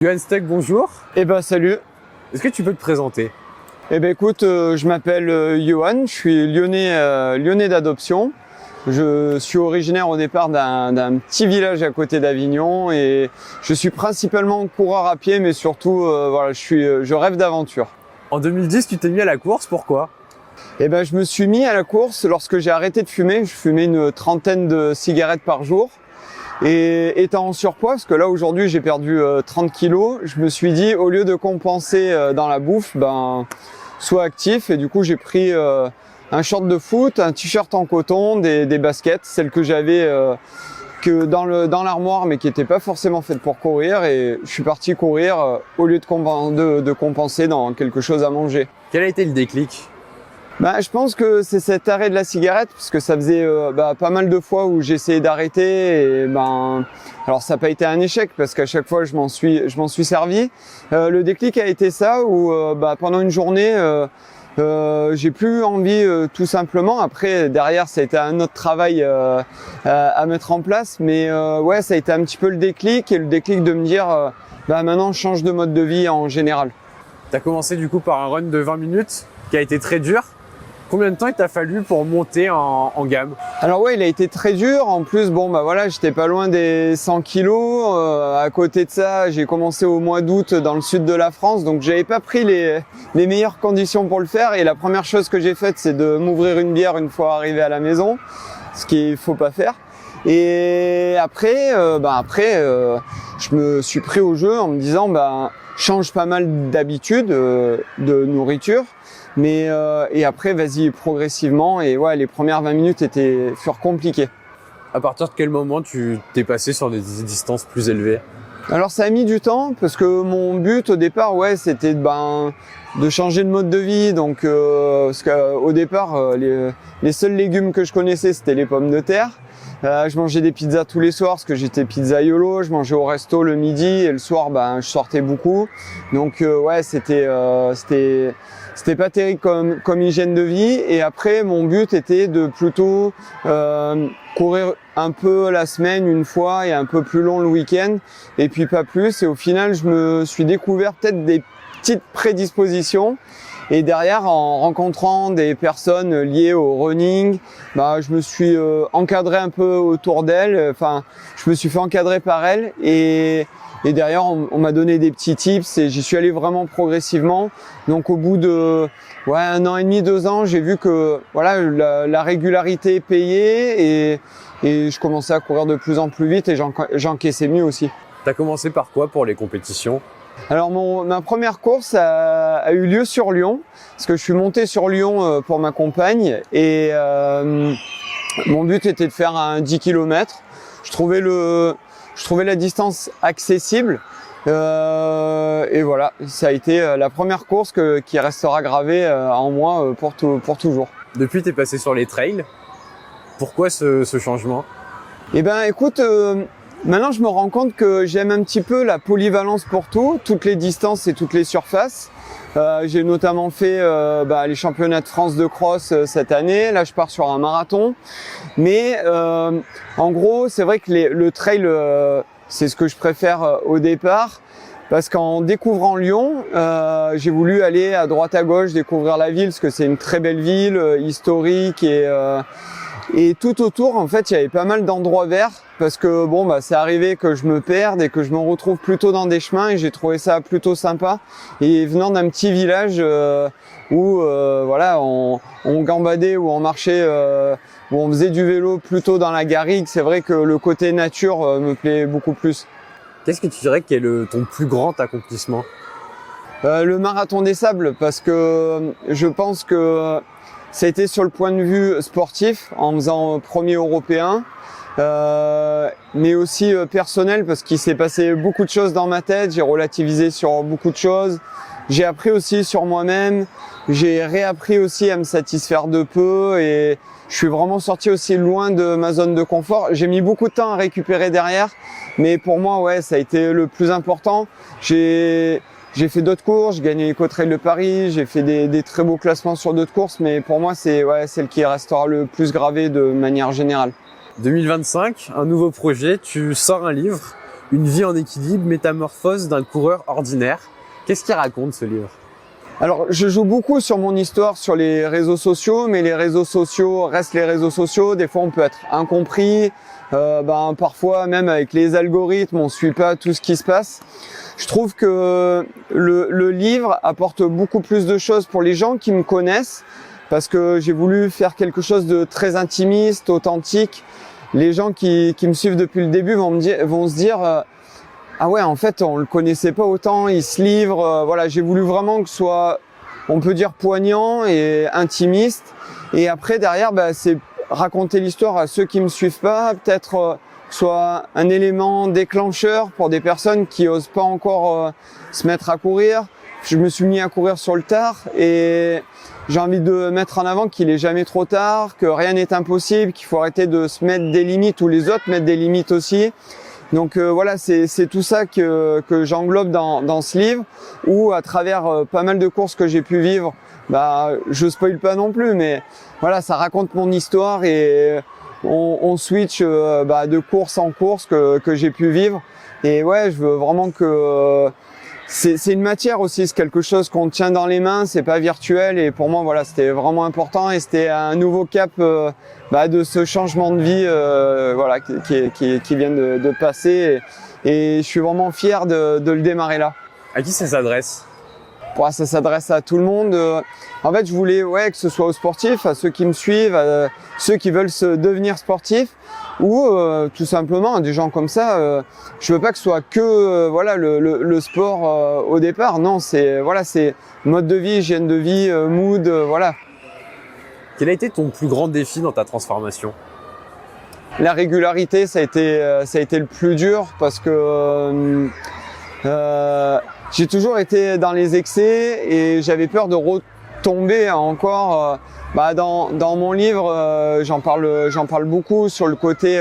Johan Stuck, bonjour. Salut. Est-ce que tu peux te présenter? Écoute, je m'appelle Johan, je suis lyonnais d'adoption. Je suis originaire au départ d'un petit village à côté d'Avignon et je suis principalement coureur à pied, mais surtout, je rêve d'aventure. En 2010, tu t'es mis à la course, pourquoi? Je me suis mis à la course lorsque j'ai arrêté de fumer. Je fumais une trentaine de cigarettes par jour. Et étant en surpoids, parce que là aujourd'hui j'ai perdu 30 kilos, je me suis dit au lieu de compenser dans la bouffe, sois actif. Et du coup j'ai pris un short de foot, un t-shirt en coton, des baskets, celles que j'avais que dans l'armoire mais qui n'étaient pas forcément faites pour courir. Et je suis parti courir au lieu de compenser dans quelque chose à manger. Quel a été le déclic? Je pense que c'est cet arrêt de la cigarette, parce que ça faisait pas mal de fois où j'essayais d'arrêter et alors ça n'a pas été un échec parce qu'à chaque fois je m'en suis servi. Le déclic a été ça où pendant une journée j'ai plus envie tout simplement. Après derrière ça a été un autre travail à mettre en place, mais ça a été un petit peu le déclic, et le déclic de me dire maintenant je change de mode de vie en général. Tu as commencé du coup par un run de 20 minutes qui a été très dur. Combien de temps il t'a fallu pour monter en gamme? Alors il a été très dur. En plus, j'étais pas loin des 100 kilos. À côté de ça, j'ai commencé au mois d'août dans le sud de la France, donc j'avais pas pris les meilleures conditions pour le faire. Et la première chose que j'ai faite, c'est de m'ouvrir une bière une fois arrivé à la maison, ce qu'il faut pas faire. Et après, je me suis pris au jeu en me disant, change pas mal d'habitudes de nourriture. Et après, vas-y progressivement. Et les premières 20 minutes furent compliquées. À partir de quel moment tu t'es passé sur des distances plus élevées? Alors ça a mis du temps parce que mon but au départ, c'était de changer de mode de vie. Donc parce qu'au départ, les seuls légumes que je connaissais, c'était les pommes de terre. Je mangeais des pizzas tous les soirs parce que j'étais pizzaiolo. Je mangeais au resto le midi et le soir, je sortais beaucoup. Donc c'était pas terrible comme hygiène de vie. Et après, mon but était de plutôt courir un peu la semaine une fois et un peu plus long le week-end, et puis pas plus. Et au final, je me suis découvert peut-être des petites prédispositions. Et derrière, en rencontrant des personnes liées au running, je me suis encadré un peu autour d'elles. Enfin, je me suis fait encadrer par elles. Et derrière, on m'a donné des petits tips et j'y suis allé vraiment progressivement. Donc au bout de 1 an et demi, 2 ans, j'ai vu que la régularité payait et je commençais à courir de plus en plus vite et j'encaissais mieux aussi. T'as commencé par quoi pour les compétitions? Alors ma première course a eu lieu sur Lyon, parce que je suis monté sur Lyon pour ma compagne et mon but était de faire un 10 km. Je trouvais la distance accessible et voilà, ça a été la première course qui restera gravée en moi pour toujours. Depuis, t'es passé sur les trails. Pourquoi ce changement? Écoute, maintenant je me rends compte que j'aime un petit peu la polyvalence pour toutes les distances et toutes les surfaces. J'ai notamment fait les championnats de France de cross cette année. Là je pars sur un marathon. Mais en gros c'est vrai que le trail c'est ce que je préfère au départ. Parce qu'en découvrant Lyon, j'ai voulu aller à droite à gauche découvrir la ville, parce que c'est une très belle ville, historique et tout autour, en fait, il y avait pas mal d'endroits verts parce que c'est arrivé que je me perde et que je me retrouve plutôt dans des chemins et j'ai trouvé ça plutôt sympa. Et venant d'un petit village où on gambadait, où on marchait, où on faisait du vélo plutôt dans la garrigue, c'est vrai que le côté nature me plaît beaucoup plus. Qu'est-ce que tu dirais qu'est ton plus grand accomplissement? Le marathon des sables, parce que je pense que ça a été sur le point de vue sportif, en faisant premier européen, mais aussi personnel, parce qu'il s'est passé beaucoup de choses dans ma tête, j'ai relativisé sur beaucoup de choses, j'ai appris aussi sur moi-même, j'ai réappris aussi à me satisfaire de peu, et je suis vraiment sorti aussi loin de ma zone de confort. J'ai mis beaucoup de temps à récupérer derrière, mais pour moi, ça a été le plus important. J'ai fait d'autres courses, j'ai gagné l'Eco-Trail de Paris, j'ai fait des très beaux classements sur d'autres courses, mais pour moi, c'est celle qui restera le plus gravée de manière générale. 2025, un nouveau projet, tu sors un livre. Une vie en équilibre, métamorphose d'un coureur ordinaire. Qu'est-ce qu'il raconte ce livre? Alors, je joue beaucoup sur mon histoire sur les réseaux sociaux, mais les réseaux sociaux restent les réseaux sociaux. Des fois, on peut être incompris. Parfois, même avec les algorithmes, on suit pas tout ce qui se passe. Je trouve que le livre apporte beaucoup plus de choses pour les gens qui me connaissent, parce que j'ai voulu faire quelque chose de très intimiste, authentique. Les gens qui me suivent depuis le début vont se dire ah ouais, en fait, on le connaissait pas autant, il se livre. Voilà, j'ai voulu vraiment que ce soit, on peut dire, poignant et intimiste. Et après, derrière, c'est raconter l'histoire à ceux qui me suivent pas, peut-être soit un élément déclencheur pour des personnes qui osent pas encore se mettre à courir. Je me suis mis à courir sur le tard et j'ai envie de mettre en avant qu'il est jamais trop tard, que rien n'est impossible, qu'il faut arrêter de se mettre des limites ou les autres mettent des limites aussi. Donc voilà, c'est tout ça que j'englobe dans ce livre, où à travers pas mal de courses que j'ai pu vivre, je spoil pas non plus, mais voilà, ça raconte mon histoire et on switch de course en course que j'ai pu vivre. Et ouais, je veux vraiment que c'est une matière aussi, c'est quelque chose qu'on tient dans les mains, c'est pas virtuel. Et pour moi, voilà, c'était vraiment important et c'était un nouveau cap de ce changement de vie qui vient de passer. Et je suis vraiment fier de le démarrer là. À qui ça s'adresse? Ça s'adresse à tout le monde. En fait, je voulais que ce soit aux sportifs, à ceux qui me suivent, à ceux qui veulent se devenir sportifs, ou tout simplement à des gens comme ça. Je veux pas que ce soit que le sport au départ. Non, c'est mode de vie, hygiène de vie, mood, voilà. Quel a été ton plus grand défi dans ta transformation? La régularité, ça a été le plus dur parce que j'ai toujours été dans les excès et j'avais peur de retomber encore. Dans mon livre, j'en parle beaucoup sur le côté.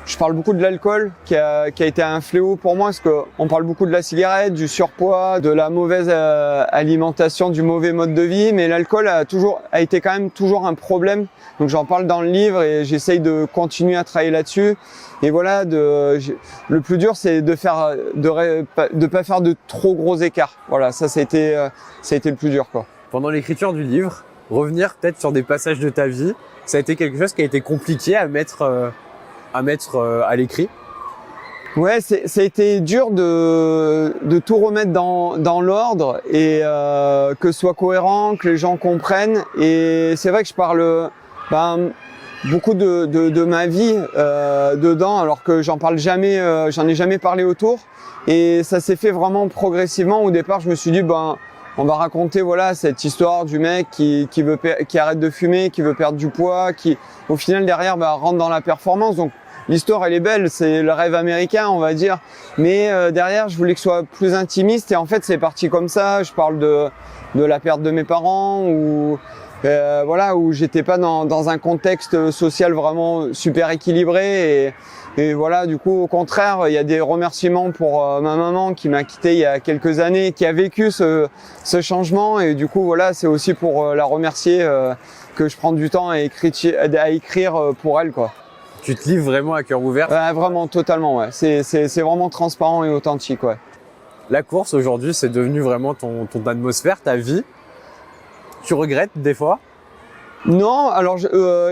Je parle beaucoup de l'alcool qui a été un fléau pour moi parce que on parle beaucoup de la cigarette, du surpoids, de la mauvaise alimentation, du mauvais mode de vie, mais l'alcool a été quand même toujours un problème. Donc j'en parle dans le livre et j'essaye de continuer à travailler là-dessus. Et voilà, le plus dur, c'est de pas faire de trop gros écarts. Voilà, ça a été le plus dur, quoi. Pendant l'écriture du livre, revenir peut-être sur des passages de ta vie, ça a été quelque chose qui a été compliqué à mettre à l'écrit? Ouais, ça a été dur de tout remettre dans l'ordre et que ce soit cohérent, que les gens comprennent. Et c'est vrai que je parle beaucoup de ma vie dedans, alors que j'en ai jamais parlé autour. Et ça s'est fait vraiment progressivement. Au départ, je me suis dit on va raconter cette histoire du mec qui arrête de fumer, qui veut perdre du poids, qui au final derrière rentre dans la performance. Donc l'histoire elle est belle, c'est le rêve américain on va dire, mais derrière je voulais que ce soit plus intimiste et en fait c'est parti comme ça. Je parle de la perte de mes parents où j'étais pas dans un contexte social vraiment super équilibré et voilà, du coup, au contraire, il y a des remerciements pour ma maman qui m'a quitté il y a quelques années, qui a vécu ce changement. Et du coup, voilà, c'est aussi pour la remercier que je prends du temps à écrire pour elle, quoi. Tu te livres vraiment à cœur ouvert? Vraiment, totalement, ouais. C'est vraiment transparent et authentique, ouais. La course, aujourd'hui, c'est devenu vraiment ton atmosphère, ta vie. Tu regrettes des fois? Non, alors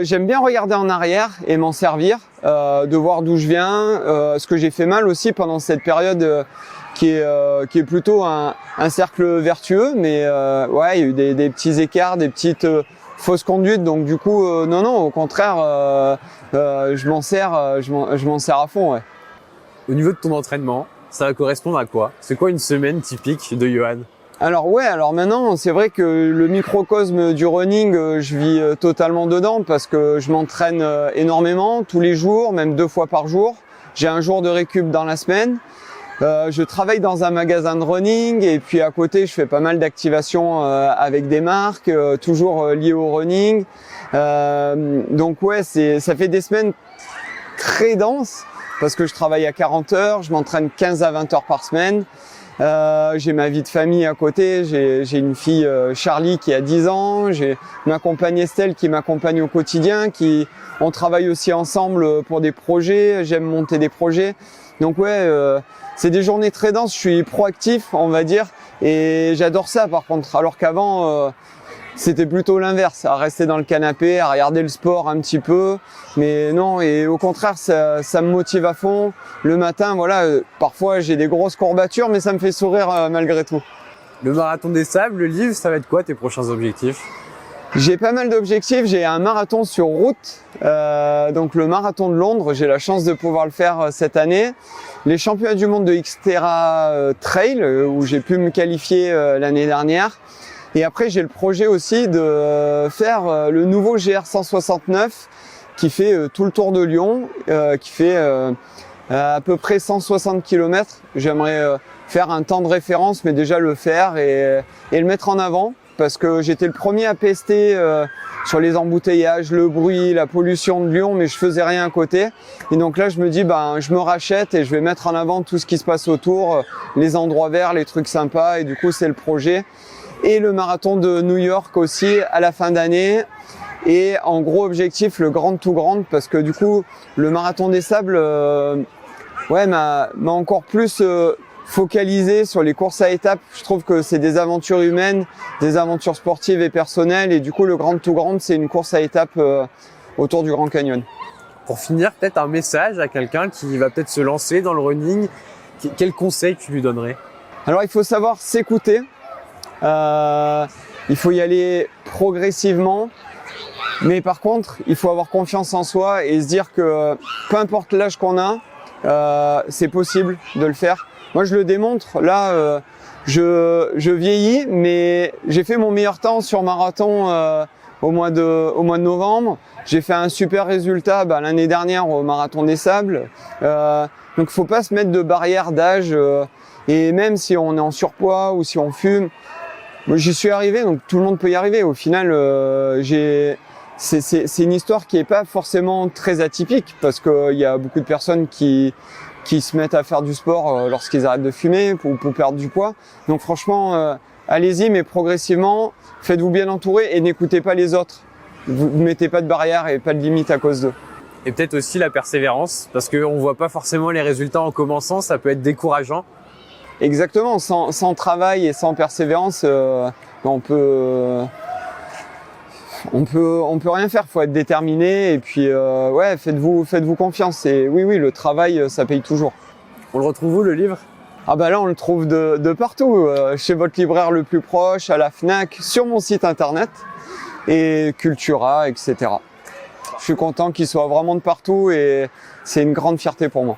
j'aime bien regarder en arrière et m'en servir, de voir d'où je viens, ce que j'ai fait mal aussi pendant cette période qui est plutôt un cercle vertueux, mais il y a eu des petits écarts, des petites fausses conduites, donc du coup non, au contraire, je m'en sers à fond, ouais. Au niveau de ton entraînement, ça va correspondre à quoi? C'est quoi une semaine typique de Johan? Alors maintenant, c'est vrai que le microcosme du running, je vis totalement dedans parce que je m'entraîne énormément, tous les jours, même 2 fois par jour. J'ai un jour de récup dans la semaine. Je travaille dans un magasin de running et puis à côté, je fais pas mal d'activations avec des marques, toujours liées au running. Donc ouais, ça fait des semaines très denses parce que je travaille à 40 heures, je m'entraîne 15 à 20 heures par semaine. J'ai ma vie de famille à côté, j'ai une fille Charlie qui a 10 ans, j'ai ma compagne Estelle qui m'accompagne au quotidien, on travaille aussi ensemble pour des projets, j'aime monter des projets. Donc ouais, c'est des journées très denses, je suis proactif, on va dire, et j'adore ça par contre. Alors qu'avant, c'était plutôt l'inverse, à rester dans le canapé, à regarder le sport un petit peu. Mais non, et au contraire, ça me motive à fond. Le matin, voilà, parfois j'ai des grosses courbatures, mais ça me fait sourire malgré tout. Le marathon des sables, le livre, ça va être quoi tes prochains objectifs? J'ai pas mal d'objectifs, j'ai un marathon sur route, donc le marathon de Londres, j'ai la chance de pouvoir le faire cette année. Les championnats du monde de Xterra Trail, où j'ai pu me qualifier l'année dernière. Et après, j'ai le projet aussi de faire le nouveau GR169 qui fait tout le tour de Lyon, qui fait à peu près 160 km. J'aimerais faire un temps de référence, mais déjà le faire et le mettre en avant parce que j'étais le premier à pester sur les embouteillages, le bruit, la pollution de Lyon, mais je faisais rien à côté. Et donc là, je me dis, je me rachète et je vais mettre en avant tout ce qui se passe autour, les endroits verts, les trucs sympas. Et du coup, c'est le projet. Et le marathon de New York aussi à la fin d'année. Et en gros objectif, le Grand to Grand, parce que du coup, le marathon des sables m'a encore plus focalisé sur les courses à étapes. Je trouve que c'est des aventures humaines, des aventures sportives et personnelles. Et du coup, le Grand to Grand, c'est une course à étapes autour du Grand Canyon. Pour finir, peut-être un message à quelqu'un qui va peut-être se lancer dans le running. Quel conseil tu lui donnerais? Alors, il faut savoir s'écouter. Il faut y aller progressivement, mais par contre, il faut avoir confiance en soi et se dire que peu importe l'âge qu'on a, c'est possible de le faire. Moi, je le démontre. Là, je vieillis, mais j'ai fait mon meilleur temps sur marathon au mois de novembre. J'ai fait un super résultat l'année dernière au marathon des sables. Donc, faut pas se mettre de barrière d'âge. Et même si on est en surpoids ou si on fume, moi, j'y suis arrivé, donc tout le monde peut y arriver. Au final, c'est une histoire qui est pas forcément très atypique parce qu'il y a beaucoup de personnes qui se mettent à faire du sport lorsqu'ils arrêtent de fumer ou pour perdre du poids. Donc franchement, allez-y, mais progressivement, faites-vous bien entourer et n'écoutez pas les autres. Vous ne mettez pas de barrière et pas de limite à cause d'eux. Et peut-être aussi la persévérance, parce qu'on voit pas forcément les résultats en commençant, ça peut être décourageant. Exactement, sans travail et sans persévérance, on peut rien faire. Faut être déterminé et puis faites-vous confiance. Et oui, le travail, ça paye toujours. On le retrouve où le livre? Là, on le trouve de partout, chez votre libraire le plus proche, à la Fnac, sur mon site internet et Cultura, etc. Je suis content qu'il soit vraiment de partout et c'est une grande fierté pour moi.